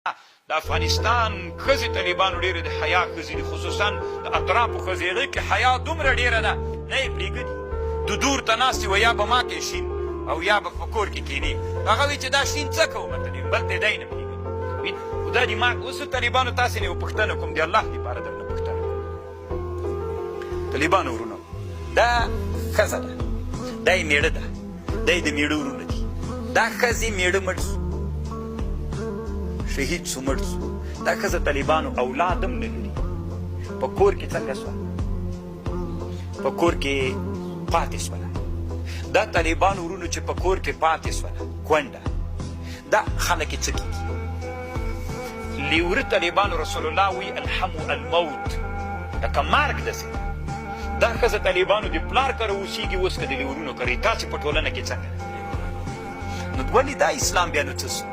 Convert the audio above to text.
د افغانستان ښځې طالبانو ډېرې د حیا ښځې دي، خصوصا د اطرافو ښځې، هغې کې حیا دومره ډېره ده نه یې پرېږدي. د دور ته ناستې وه یا به ما کې شین او یا به په کور کې کښېنې. هغه وایي چې دا شین څه کومه ته بل ته دی نه پرېږدي. خو دا دي ما اوس طالبانو تاسې نه یو پوښتنه کوم د الله دپاره درنه پوښتنه کوم. طالبانو ورونو دا ښځه ده، دا یې مېړه ده، دا یې د مېړه ورونه دي. دا ښځې مېړه مړ سو، شهید سو، مړ سو. دا ښځه طالبانو اولاد هم نه لري. په کور کې څنګه سوه؟ په کور کې پاتې سوله. دا طالبانو ورونو چې په کور کې پاتې سوله کونډه، دا خلک یې څه کېږي؟ لیوره طالبانو رسول الله وی الحمو الموت، لکه مرګ داسې ده. دا ښځه طالبانو د پلار کره اوسېږي، اوس که د لیورونو کره. تاسې په ټولنه کې څنګه؟ نو ولې دا اسلام بیا نو څه سو؟